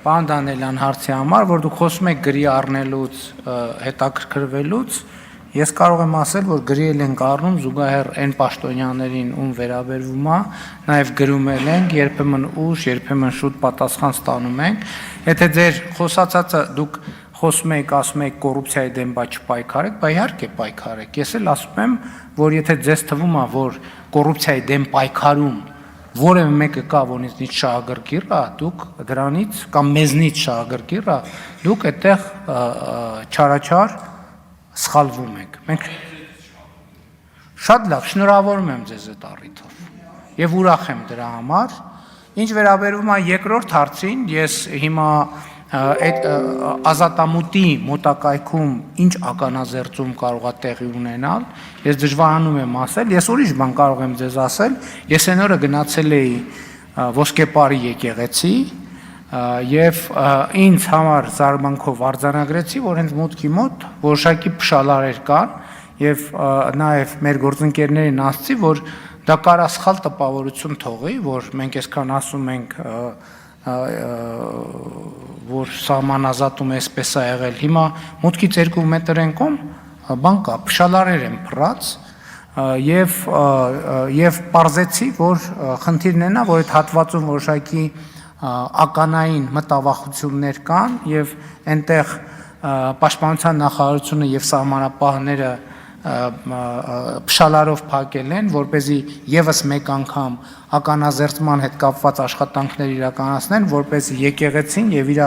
Պարոն Դանիելյան, հարցի համար, որ դուք խոսում եք գրի առնելուց, հետաքրքրվելուց, ես կարող եմ ասել, որ գրի ենք առնում զուգահեռ այն պաշտոնյաներին, ում վերաբերվում է, նաև գրում ենք, երբեմն ուշ, երբեմն շուտ պատասխան ստանում ենք, եթե ձեր խոսածածը դուք խոսում եք, ասում եք կոռուպցիայի դեմ բա չպայքարեք, բա իհարկե պայքարեք, ես էլ ասում եմ, որ եթե ձեզ թվում է, որ կոռուպցիայի դեմ պայքարում որևէ մեկը կա, որ ինձնից շահագրգիռ է, դուք դրանից կամ մեզնից շահագրգիռ է, դուք այդտեղ չարաչար սխալվում եք։ Մենք շատ լավ, շնորհավորում եմ ձեզ այդ առիթով եւ ուրախ եմ դրա համար։ Ինչ վերաբերում է երկրորդ հարցին, ես հիմա այդ ազատամուտի մոտակայքում ինչ ականազերծում կարող է տեղի ունենալ, ես դժվարանում եմ ասել, ես ուրիշ բան կարող եմ ձեզ ասել, ես այն օրը գնացել էի Ոսկեպարի եկեղեցի եւ ինձ համար զարմանքով արձանագրեցի, որ հենց մուտքի մոտ որոշակի փշալարեր կան եւ նաեւ մեր գործընկերներին ասացի, որ դա կարա սխալ տպավորություն թողի, որ մենք այսքան ասում ենք որ սահմանազատում էսպես է եղել, հիմա մուտքից 2 մետր են կողմ, բան կա, փշալարեր են փռած եւ պարզեցի, որ խնդիրն է նա, որ այդ հատվածում որոշակի ականային մտավախություններ կան եւ այնտեղ պաշտպանության նախարարությունը եւ սահմանապահները փշալարով փակել են, որպեսզի եւս մեկ անգամ ականազերծման հետ կապված աշխատանքներ իրականացնեն, որպեսզի եկեղեցին եւ իր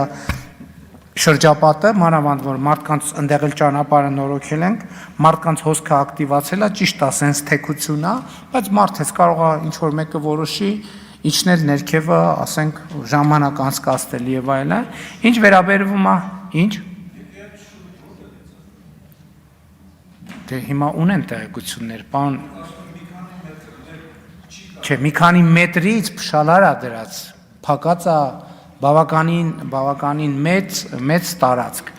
շրջապատը, մանավանդ որ մարդկանց ընդեղ էլ ճանապարհը նորոգել ենք, մարդկանց հոսքը ակտիվացել է, ճիշտ է, սենց թեկություն է, բայց մարդ էս կարող է ինչ որ մեկը որոշի իջնել ներքևը, ասենք ժամանակ անցկացնել եւ այլն, ինչ վերաբերվում է, ինչ Դե հիմա ունեն տեղեկություններ, պարոն Չէ, մի քանի մետրից փշալար է դրած, փակած է բավականին մեծ տարածք։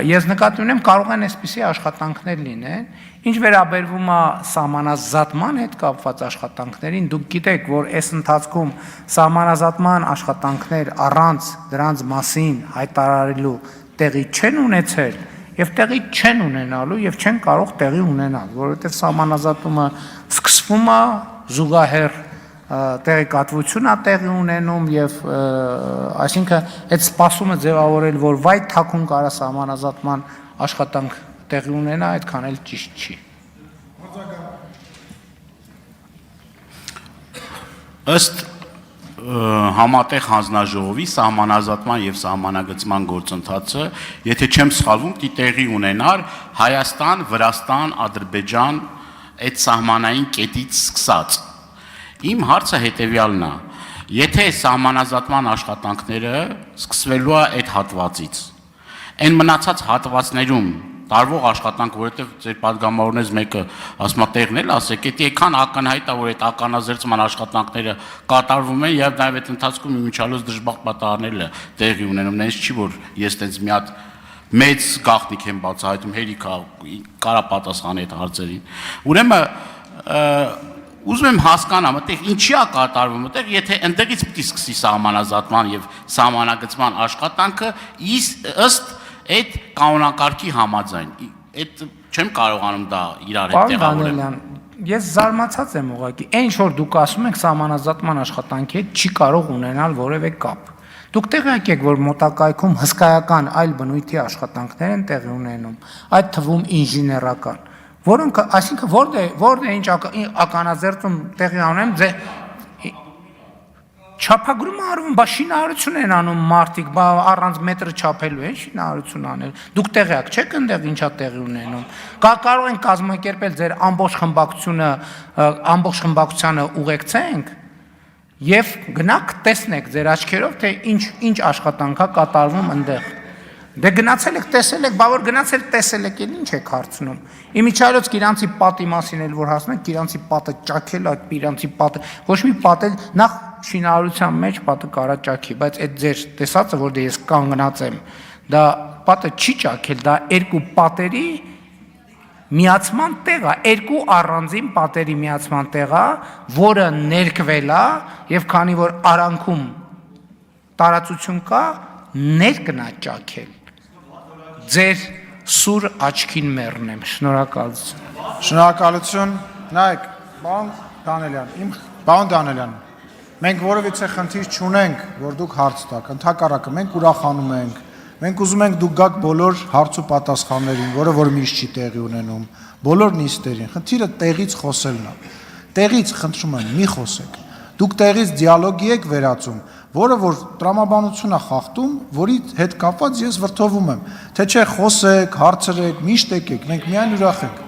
Ես նկատի ունեմ, կարող են այսպիսի աշխատանքներ լինեն, ինչ վերաբերվում է սահմանազատման հետ կապված աշխատանքներին, դուք գիտեք, որ այս ընթացքում սահմանազատման աշխատանքներ առանց դրանց մասին հայտարարելու տեղի չեն ունեցել եւ տեղի չեն ունենալու եւ չեն կարող տեղի ունենալ, որովհետեւ սահմանազատումը սկսվում է զուգահեռ տեղեկատվություն է տեղի ունենում եւ այսինքն այդ սպասումը ձևավորել, որ վայ թաքուն կարա սահմանազատման աշխատանք տեղի ունենա, այդքան էլ ճիշտ չի։ Ըստ համատեղ հանձնաժողովի սահմանազատման եւ սահմանագծման գործընթացը, եթե չեմ սխալվում, տեղի ունենար Հայաստան, Վրաստան, Ադրբեջան այդ սահմանային կետից սկսած։ Իմ հարցը հետեւյալն է. եթե սահմանազատման աշխատանքները սկսվելու է այդ հատվածից, այն մնացած հատվածներում տարվող աշխատանք, որովհետև ձեր падգամավորներից մեկը ասում է տեղն էլ ասեք, եթե այքան ակնհայտ է, որ այդ ականազերծման աշխատանքները կատարվում են եւ նաեւ այդ ընթացքում իմիջիալոց դժբախտ պատահարները տեղի ունենում, նենց չի որ ես տենց մի հատ մեծ գաղտնիք եմ բացահայտում, հերիքա կարա պատասխանի այդ հարցերին։ Ուրեմն ուզում եմ հասկանամ, այդտեղ ինչի է կատարվում, այդտեղ եթե այնտեղից պետք է սկսի սահմանազատման եւ սահմանագծման աշխատանքը ըստ այդ կանոնակարգի համաձայն, այդ չեմ կարողանում դա իրար հետ տեղավորել։ Ես զարմացած եմ ուղղակի, այն որ դուք ասում եք սահմանազատման աշխատանքի հետ չի կարող ունենալ որևէ կապ։ Դուք տեղյակ եք, որ մոտակայքում հսկայական այլ բնույթի աշխատանքներ են տեղի ունենում, այդ թվում ինժեներական, որոնք, այսինքն որտե ինչ ականազերծում տեղի ունեն, չափագրում արվում, բա շինարարություն են անում մարդիկ, բա առանց մետրը չափելու են շինարարություն անել։ Դուք տեղյակ չեք այնտեղ ինչա տեղի ունենում։ Կարող են կազմակերպել ձեր ամբողջ խմբակցությանը ուղեկցենք եւ գնաք տեսնեք ձեր աչքերով, թե ինչ աշխատանք է կատարվում այնտեղ։ Դե գնացել եք, տեսել եք, բա որ գնացել տեսել եք, ինչ եք հարցնում։ Իմիջիալոց իրանցի պատի մասին էլ որ հասնենք, իրանցի պատը ճաքել է, իրանցի պատը, ոչ մի պատ էլ նախ շինարարության մեջ պատը կարա ճաքի, բայց այդ ձեր տեսածը, որ դե ես կանգնած եմ, դա պատը չի ճաքել, դա երկու պատերի միացման տեղ է, երկու առանձին պատերի միացման տեղ է, որը ներկվել է եւ քանի որ արանքում տարածություն կա, ներկնա ճաքել, ձեր սուր աչքին մեռնեմ, շնորհակալություն։ Շնորհակալություն, նայեք, պարոն Դանելյան, մենք որևիցե խնդիր չունենք, որ դուք հարց տաք, ընդհակառակը մենք ուրախանում ենք, մենք ուզում ենք դուք գաք բոլոր հարց ու պատասխաններին, որը որ միշտ չի տեղի ունենում, բոլոր նիստերին, խնդիրը տեղից խոսելն է, տեղից խնդրում եմ, մի խոսեք, դուք տեղից դիալոգի եք վերածում, որը որ տրամաբանություն է խախտում, որի հետ կապված ես վրդովում եմ, թե չէ խոսեք, հարցրեք, միշտ եկեք, մենք միայն ուրախ ենք։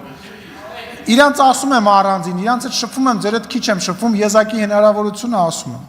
Իրանց ասում եմ առանձին, իրանց հետ շփվում եմ, ձեր հետ քիչ եմ շփվում, եզակի հնարավորությունը ասում եմ։